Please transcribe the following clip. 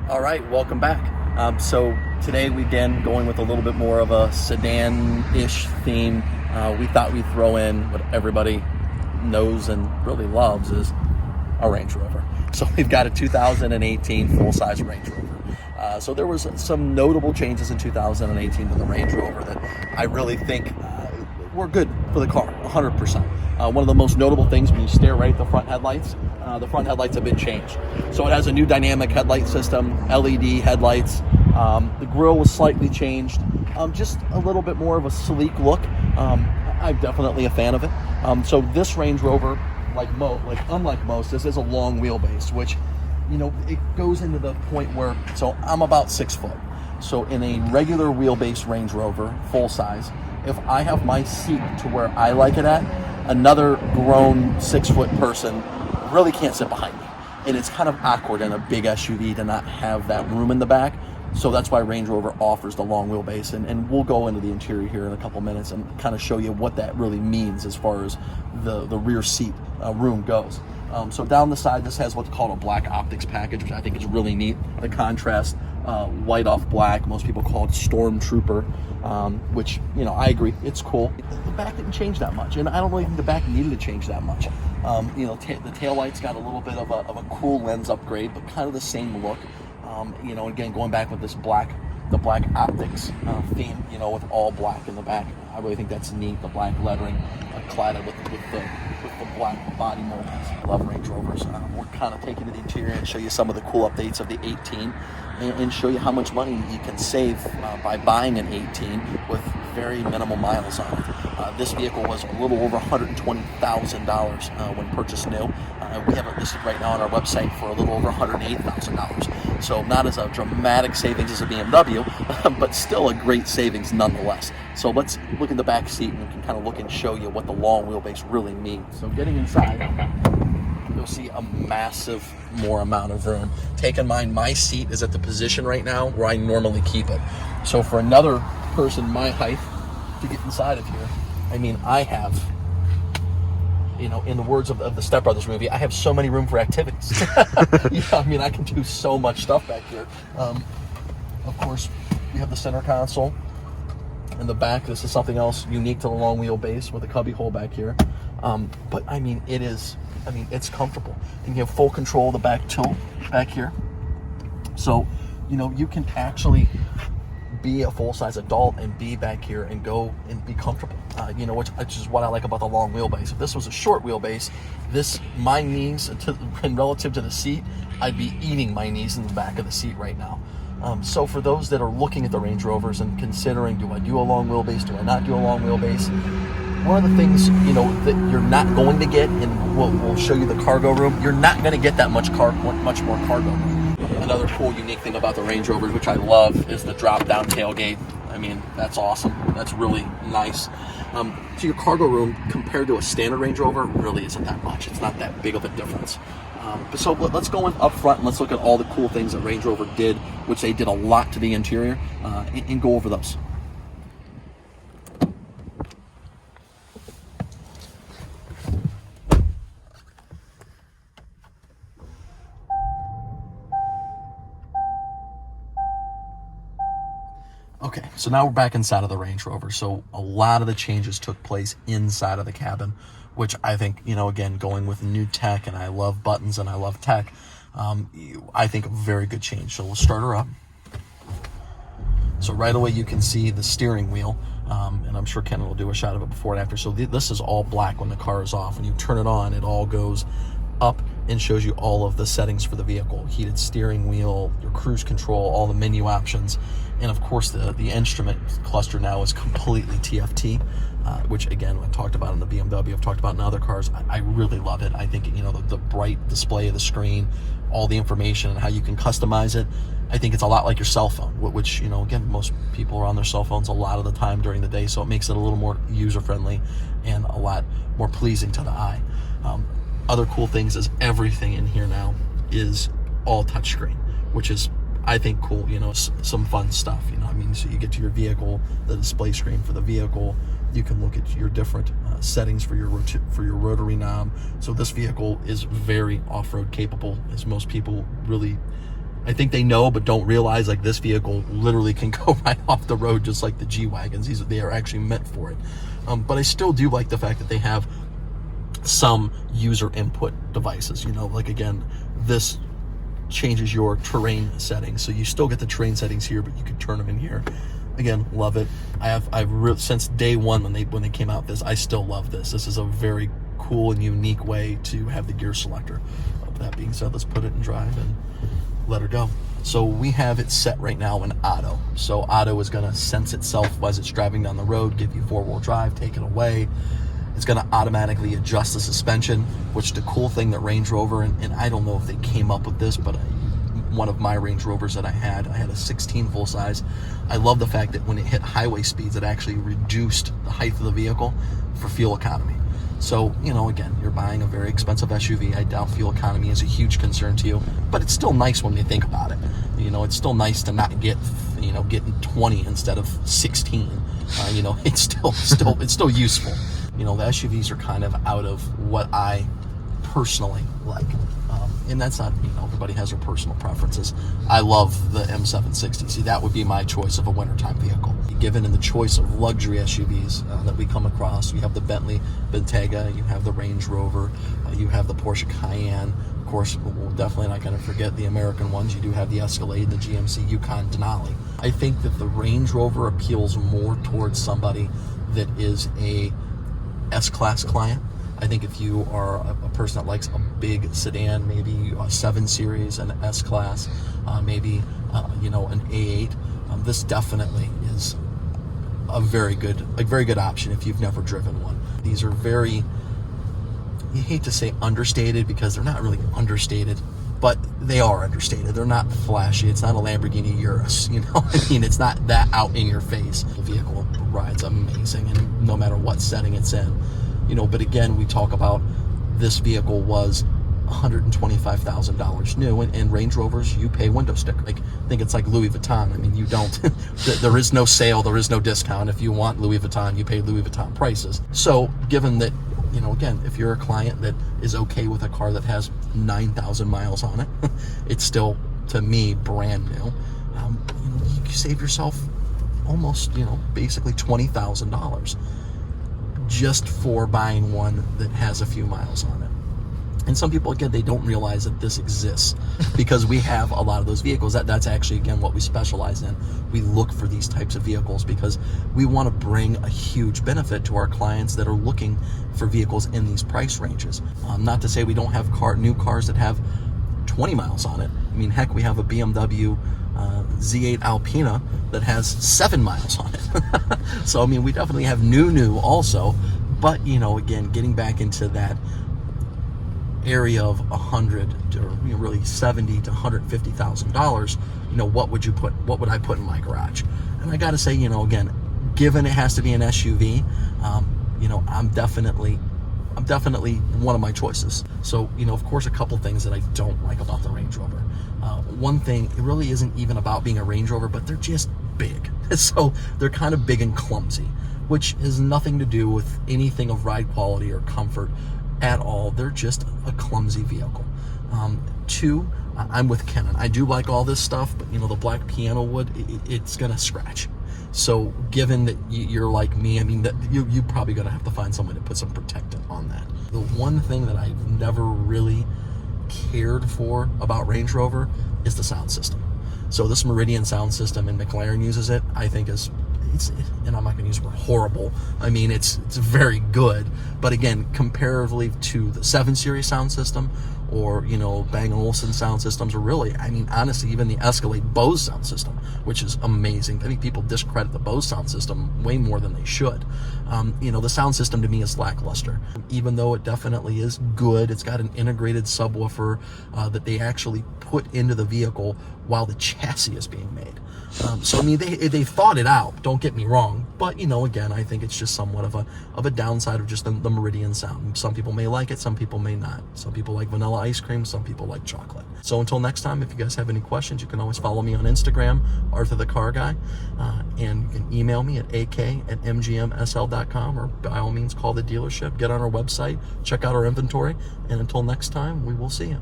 All right, welcome back. So today we again going with a little bit more of a sedan-ish theme. We thought we'd throw in what everybody knows and really loves is a Range Rover. So we've got a 2018 full-size Range Rover. So there was some notable changes in 2018 with the Range Rover that I really think were good for the car, 100%. One of the most notable things when you stare right at the front headlights have been changed. So it has a new dynamic headlight system, LED headlights. The grille was slightly changed, just a little bit more of a sleek look. I'm definitely a fan of it. So this Range Rover, unlike most, this is a long wheelbase, which, it goes into the point where, so I'm about 6 foot. So in a regular wheelbase Range Rover, full size, if I have my seat to where I like it at, another grown 6 foot person really can't sit behind me. And it's kind of awkward in a big SUV to not have that room in the back. So that's why Range Rover offers the long wheelbase. And we'll go into the interior here in a couple minutes and kind of show you what that really means as far as the rear seat room goes. So down the side, this has what's called a black optics package, which I think is really neat. The contrast, white off black. Most people call it Stormtrooper, which, I agree, it's cool. The back didn't change that much, and I don't really think the back needed to change that much. The taillights got a little bit of a cool lens upgrade, but kind of the same look. Again, going back with this the black optics theme, with all black in the back. I really think that's neat. The black lettering cladded with the black body mold. I love Range Rovers. We're kind of taking to the interior and show you some of the cool updates of the 18 and show you how much money you can save by buying an 18 with very minimal miles on it. This vehicle was a little over $120,000 when purchased new. We have it listed right now on our website for a little over $108,000. So not as a dramatic savings as a BMW, but still a great savings nonetheless. So let's look in the back seat and we can kind of look and show you what the long wheelbase really means. So getting inside, you'll see a massive more amount of room. Take in mind, my seat is at the position right now where I normally keep it. So for another person my height to get inside of here, I have, in the words of the Step Brothers movie, I have so many room for activities. I can do so much stuff back here. Of course, we have the center console in the back. This is something else unique to the long wheelbase with a cubby hole back here. But it's comfortable. And you have full control of the back tilt back here. So, you can actually be a full-size adult and be back here and go and be comfortable. Which is what I like about the long wheelbase. If this was a short wheelbase, my knees, and relative to the seat, I'd be eating my knees in the back of the seat right now. So for those that are looking at the Range Rovers and considering, do I do a long wheelbase, do I not do a long wheelbase? One of the things, that you're not going to get, and we'll show you the cargo room, you're not going to get that much more cargo room. Another cool, unique thing about the Range Rovers, which I love, is the drop-down tailgate. That's awesome. That's really nice. So your cargo room, compared to a standard Range Rover, really isn't that much. It's not that big of a difference. So let's go in up front and let's look at all the cool things that Range Rover did, which they did a lot to the interior, and go over those. Okay, so now we're back inside of the Range Rover. So a lot of the changes took place inside of the cabin, which I think, again, going with new tech, and I love buttons and I love tech, I think a very good change. So we'll start her up. So right away you can see the steering wheel, and I'm sure Ken will do a shot of it before and after. So this is all black when the car is off. When you turn it on, it all goes up and shows you all of the settings for the vehicle. Heated steering wheel, your cruise control, all the menu options. And of course the instrument cluster now is completely TFT, which again, I've talked about in the BMW, I've talked about in other cars. I really love it. I think, the bright display of the screen, all the information and how you can customize it. I think it's a lot like your cell phone, which, again, most people are on their cell phones a lot of the time during the day, so it makes it a little more user-friendly and a lot more pleasing to the eye. Other cool things is everything in here now is all touchscreen, which is, I think, cool, some fun stuff, so you get to your vehicle, the display screen for the vehicle, you can look at your different settings for your rotary knob. So this vehicle is very off-road capable, as most people really I think they know but don't realize, like, this vehicle literally can go right off the road just like the G-Wagons. They are actually meant for it. But I still do like the fact that they have some user input devices. You know, like, again, this changes your terrain settings, so you still get the terrain settings here, but you can turn them in here. Again, love it. Since day one when they came out this, I still love this. This is a very cool and unique way to have the gear selector. That being said, let's put it in drive and let her go. So we have it set right now in auto. So auto is going to sense itself as it's driving down the road, give you four-wheel drive, take it away. It's going to automatically adjust the suspension, which the cool thing that Range Rover, and I don't know if they came up with this, but one of my Range Rovers that I had a 16 full size. I love the fact that when it hit highway speeds, it actually reduced the height of the vehicle for fuel economy. So, you know, again, you're buying a very expensive SUV. I doubt fuel economy is a huge concern to you, but it's still nice when you think about it. You know, it's still nice to not get, you know, getting 20 instead of 16. You know, it's still useful. You know, the SUVs are kind of out of what I personally like. And that's not, you know, everybody has their personal preferences. I love the M760. See, that would be my choice of a wintertime vehicle. Given in the choice of luxury SUVs that we come across, you have the Bentley Bentayga, you have the Range Rover, you have the Porsche Cayenne. Of course, we're definitely not going to forget the American ones. You do have the Escalade, the GMC Yukon Denali. I think that the Range Rover appeals more towards somebody that is a S-Class client. I think if you are a person that likes a big sedan, maybe a 7 Series, an S-Class, maybe you know, an A8, this definitely is a very good option if you've never driven one. These are very, you hate to say understated because they're not really understated, but they are understated. They're not flashy. It's not a Lamborghini Urus, you know. I mean, it's not that out in your face. The vehicle rides amazing, and no matter what setting it's in. You know, but again, we talk about this vehicle was $125,000 new, and Range Rovers, you pay window sticker. Like, I think it's like Louis Vuitton. I mean, you don't, there is no sale, there is no discount. If you want Louis Vuitton, you pay Louis Vuitton prices. So given that, you know, again, if you're a client that is okay with a car that has 9,000 miles on it, it's still, to me, brand new. You know, you save yourself almost, you know, basically $20,000 just for buying one that has a few miles on it. And some people, again, they don't realize that this exists because we have a lot of those vehicles. That's actually, again, what we specialize in. We look for these types of vehicles because we want to bring a huge benefit to our clients that are looking for vehicles in these price ranges. Not to say we don't have new cars that have 20 miles on it. I mean, heck, we have a BMW Z8 Alpina that has 7 miles on it. So, I mean, we definitely have new also. But, you know, again, getting back into that area of 100 to, you know, really 70 to $150,000, you know, what would I put in my garage? And I got to say, you know, again, given it has to be an SUV, you know, I'm definitely one of my choices. So, you know, of course, a couple things that I don't like about the Range Rover. One thing, it really isn't even about being a Range Rover, but they're just big. So they're kind of big and clumsy, which has nothing to do with anything of ride quality or comfort at all. They're just a clumsy vehicle. Two, I'm with Kenan. I do like all this stuff, but, you know, the black piano wood, it's gonna scratch. So given that you're like me, I mean, that you're probably gonna have to find someone to put some protectant on that. The one thing that I've never really cared for about Range Rover is the sound system. So this Meridian sound system, and McLaren uses it, I think and I'm not going to use the word horrible. I mean, it's very good. But again, comparatively to the 7 Series sound system, or, you know, Bang & Olufsen sound systems, or really, I mean, honestly, even the Escalade Bose sound system, which is amazing. I think people discredit the Bose sound system way more than they should. You know, the sound system to me is lackluster. Even though it definitely is good, it's got an integrated subwoofer that they actually put into the vehicle while the chassis is being made. So I mean, they thought it out, don't get me wrong, but, you know, again, I think it's just somewhat of a downside of just the Meridian sound. Some people may like it, some people may not. Some people like vanilla ice cream, some people like chocolate. So until next time, if you guys have any questions, you can always follow me on Instagram, Arthur the Car Guy, and you can email me at ak@mgmsl.com, or by all means call the dealership, get on our website, check out our inventory, and until next time, we will see you.